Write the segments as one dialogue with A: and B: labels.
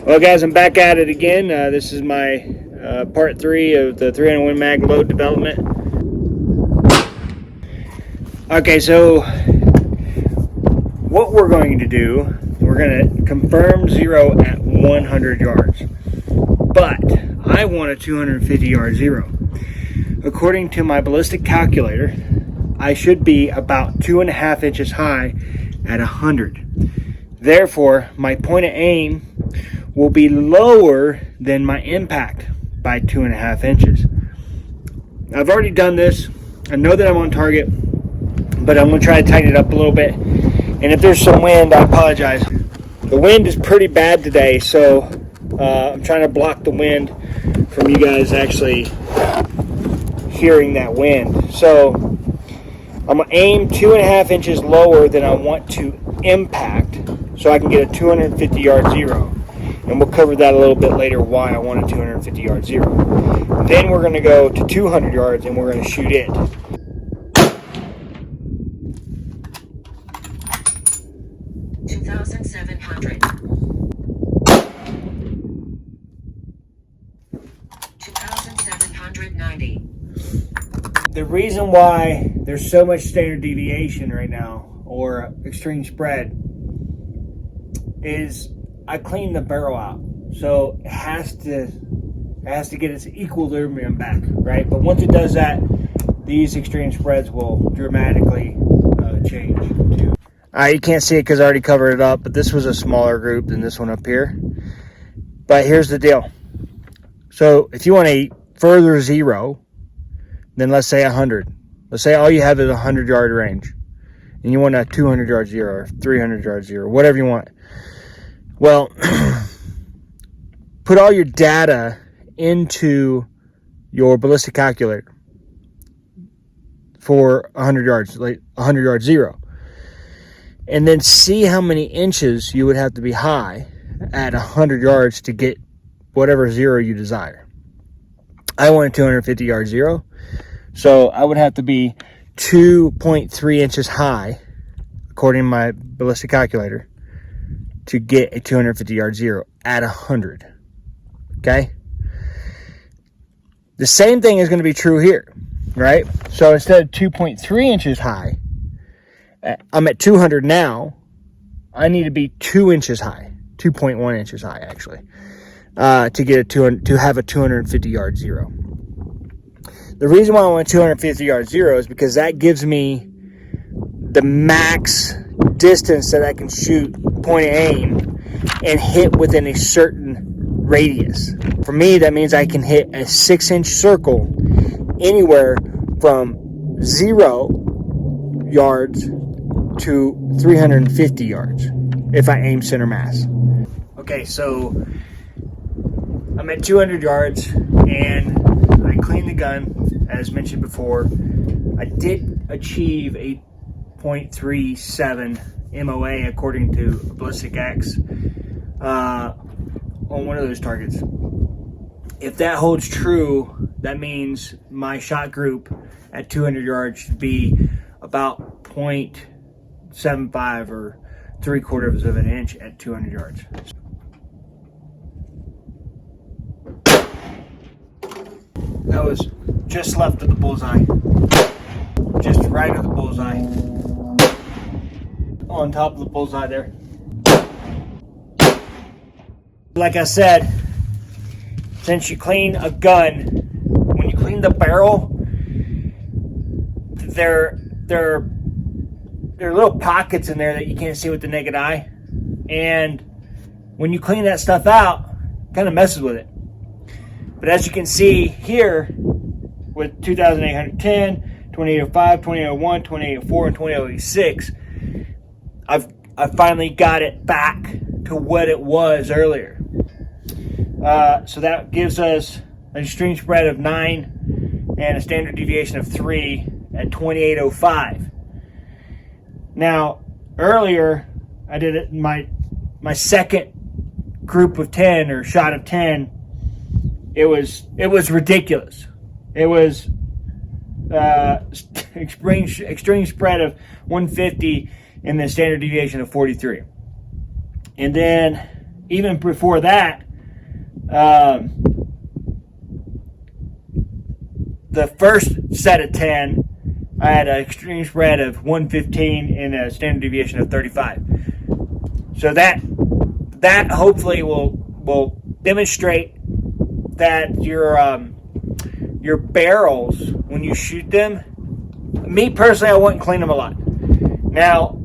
A: Well, guys, I'm back at it again. This is my part 3 of the 300 Win Mag load development. Okay, so what we're going to do, we're going to confirm 0 at 100 yards. But I want a 250 yard 0. According to my ballistic calculator, I should be about 2.5 inches high at 100. Therefore, my point of aim will be lower than my impact by 2.5 inches. I've already done this. I know that I'm on target, but I'm going to try to tighten it up a little bit. And if there's some wind, I apologize. The wind is pretty bad today, so I'm trying to block the wind from you guys actually hearing that wind. So I'm going to aim 2.5 inches lower than I want to impact so I can get a 250 yard 0. And we'll cover that a little bit later, why I want a 250 yard 0. Then we're going to go to 200 yards and we're going to shoot it. The reason why there's so much standard deviation right now, or extreme spread, is I cleaned the barrel out. So it has to get its equilibrium back, right? But once it does that, these extreme spreads will dramatically change too. You can't see it because I already covered it up, but this was a smaller group than this one up here. But here's the deal. So if you want a further 0, then let's say 100. Let's say all you have is a 100 yard range, and you want a 200 yard 0 or 300 yard 0, whatever you want. Well, put all your data into your ballistic calculator for 100 yards, like 100 yard 0. And then see how many inches you would have to be high at 100 yards to get whatever 0 you desire. I want a 250 yard 0. So I would have to be 2.3 inches high, according to my ballistic calculator, to get a 250 yard 0 at 100. Okay? The same thing is going to be true here, right? So instead of 2.3 inches high, I'm at 200 now. I need to be 2 inches high, 2.1 inches high actually, to have a 250 yard 0. The reason why I want a 250 yard 0 is because that gives me the max distance that I can shoot, point of aim, and hit within a certain radius. For me, that means I can hit a 6-inch circle anywhere from 0 yards to 350 yards if I aim center mass. Okay, so I'm at 200 yards and I cleaned the gun, as mentioned before. I did achieve a 0.37 MOA according to Ballistic X on one of those targets. If that holds true, that means my shot group at 200 yards should be about 0.75 or 3/4 of an inch at 200 yards. That was just left of the bullseye. Just right of the bullseye. On top of the bullseye there. Like I said, since you clean a gun, when you clean the barrel, there are little pockets in there that you can't see with the naked eye. And when you clean that stuff out, it kind of messes with it. But as you can see here, with 2810, 2805, 2801, 2804, and 2806, I've finally got it back to what it was earlier. So that gives us an extreme spread of 9 and a standard deviation of 3 at 2805. Now, earlier I did it in my second group of 10 or shot of 10. It was ridiculous. It was extreme spread of 150 and then standard deviation of 43. And then even before that, the first set of 10, I had an extreme spread of 115 and a standard deviation of 35. So that hopefully will demonstrate that your barrels, when you shoot them, me personally, I wouldn't clean them a lot. Now,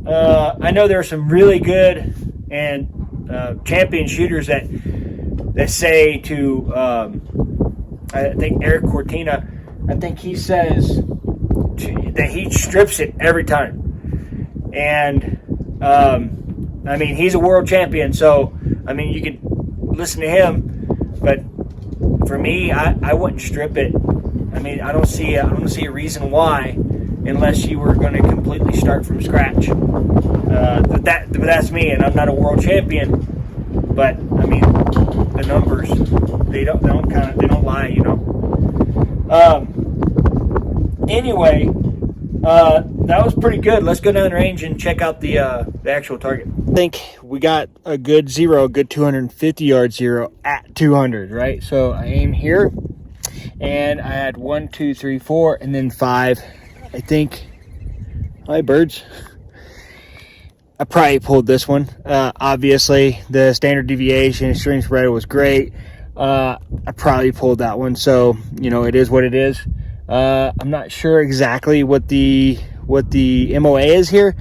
A: I know there are some really good and champion shooters that say to, I think Eric Cortina, I think he says that he strips it every time. And, I mean, he's a world champion, so, I mean, you could listen to him, but for me, I wouldn't strip it. I mean, I don't see a reason why, unless you were going to completely start from scratch. But that's me, and I'm not a world champion. But I mean, the numbers they don't lie, you know. Anyway, that was pretty good. Let's go down range and check out the actual target. I think we got a good 250 yard zero at 200, right? So I aim here, and I had 1, 2, 3, 4, and then 5. I think. Hi, birds. I probably pulled this one. Obviously, the standard deviation, extreme spread was great. I probably pulled that one, so you know it is what it is. I'm not sure exactly what the MOA is here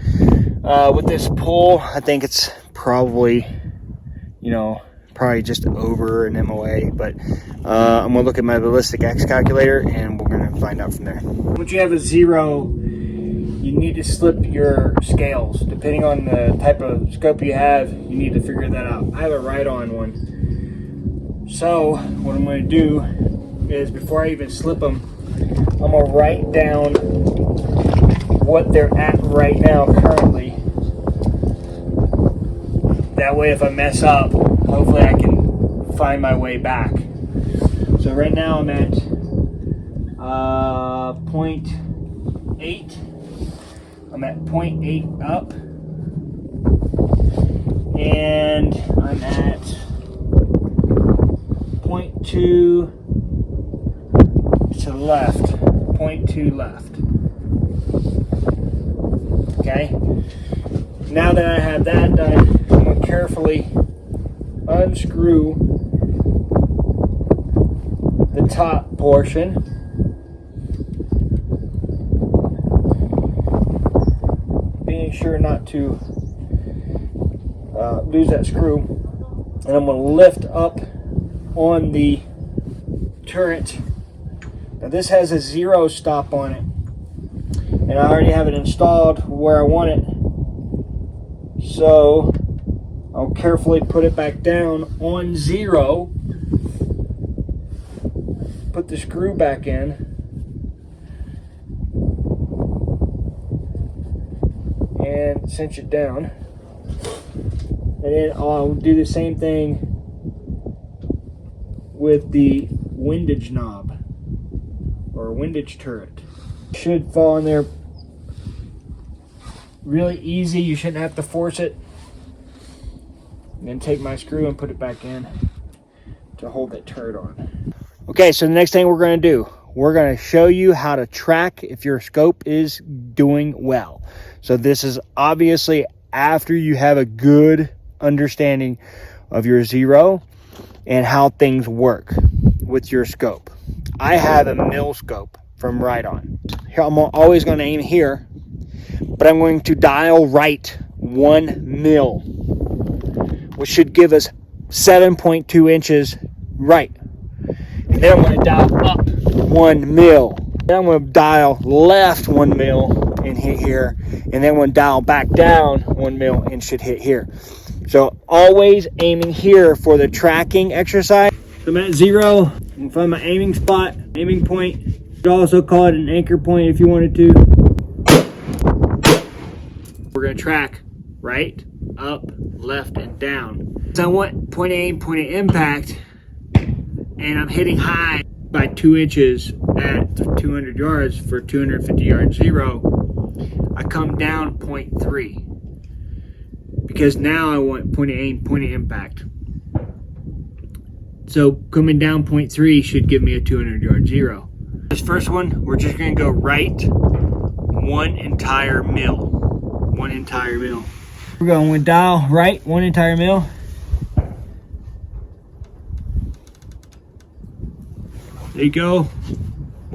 A: with this pull. I think it's probably, probably just over an MOA, but I'm gonna look at my ballistic X calculator and we're gonna find out from there. Once you have a 0, you need to slip your scales. Depending on the type of scope you have, you need to figure that out. I have a right-on one. So what I'm going to do is, before I even slip them, I'm going to write down what they're at right now currently. That way if I mess up, hopefully I can find my way back. So right now I'm at 0.8. I'm at 0.8 up, and I'm at 0.2 to left, 0.2 left. Okay, now that I have that done, I'm going to carefully unscrew the top portion. Sure not to lose that screw, and I'm going to lift up on the turret. Now this has a 0 stop on it, and I already have it installed where I want it, so I'll carefully put it back down on 0, put the screw back in, and cinch it down, and then I'll do the same thing with the windage knob or windage turret. Should fall in there really easy. You shouldn't have to force it. And then take my screw and put it back in to hold that turret on. Okay, so the next thing we're going to do, we're going to show you how to track if your scope is doing well. So this is obviously after you have a good understanding of your 0 and how things work with your scope. I have a mil scope from Right-On. Here, I'm always going to aim here, but I'm going to dial right 1 mil, which should give us 7.2 inches right. And then I'm going to dial up 1 mil. Then I'm going to dial left 1 mil and hit here, and then when dial back down 1 mil and should hit here. So always aiming here for the tracking exercise. So I'm at 0. You can find my aiming spot, aiming point. You could also call it an anchor point if you wanted to. We're going to track right, up, left, and down. So I want point A and point of impact, and I'm hitting high by 2 inches at 200 yards for 250 yard 0. I come down 0.3 because now I want point of aim, point of impact. So coming down 0.3 should give me a 200-yard zero. This first one, we're just gonna go right 1 entire mil. 1 entire mil. We're going with dial right 1 entire mil. There you go.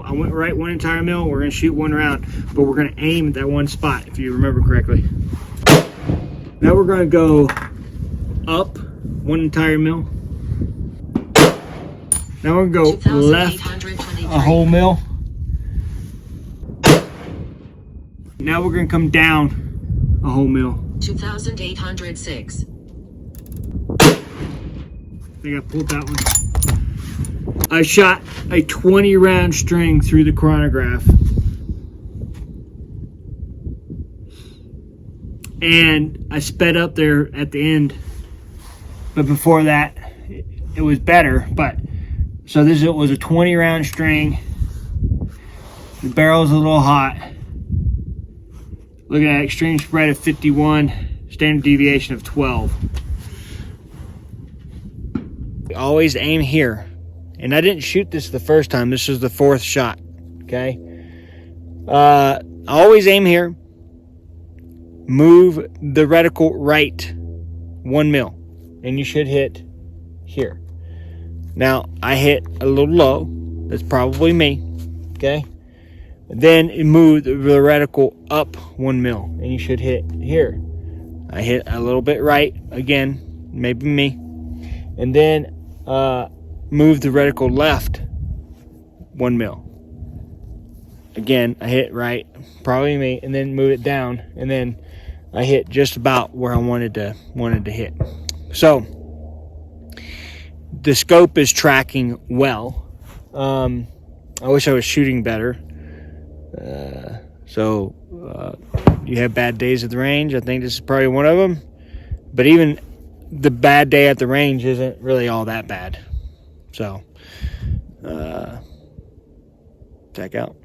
A: I went right 1 entire mil. We're gonna shoot 1 round, but we're gonna aim at that one spot, if you remember correctly. Now we're gonna go up 1 entire mil. Now we're gonna go left a whole mil. Now we're gonna come down a whole mil.
B: 2,806.
A: I think I pulled that one. I shot a 20 round string through the chronograph. And I sped up there at the end. But before that, it was better. But so this was a 20 round string. The barrel's a little hot. Looking at extreme spread of 51, standard deviation of 12. Always aim here. And I didn't shoot this the first time. This is the 4th shot. Okay. Always aim here. Move the reticle right 1 mil. And you should hit here. Now, I hit a little low. That's probably me. Okay. Then move the reticle up 1 mil. And you should hit here. I hit a little bit right. Again, maybe me. And then move the reticle left 1 mil. Again, I hit right. Probably me. And then move it down. And then I hit just about where I wanted to hit. So the scope is tracking well. I wish I was shooting better. You have bad days at the range. I think this is probably one of them. But even the bad day at the range isn't really all that bad. So, check out.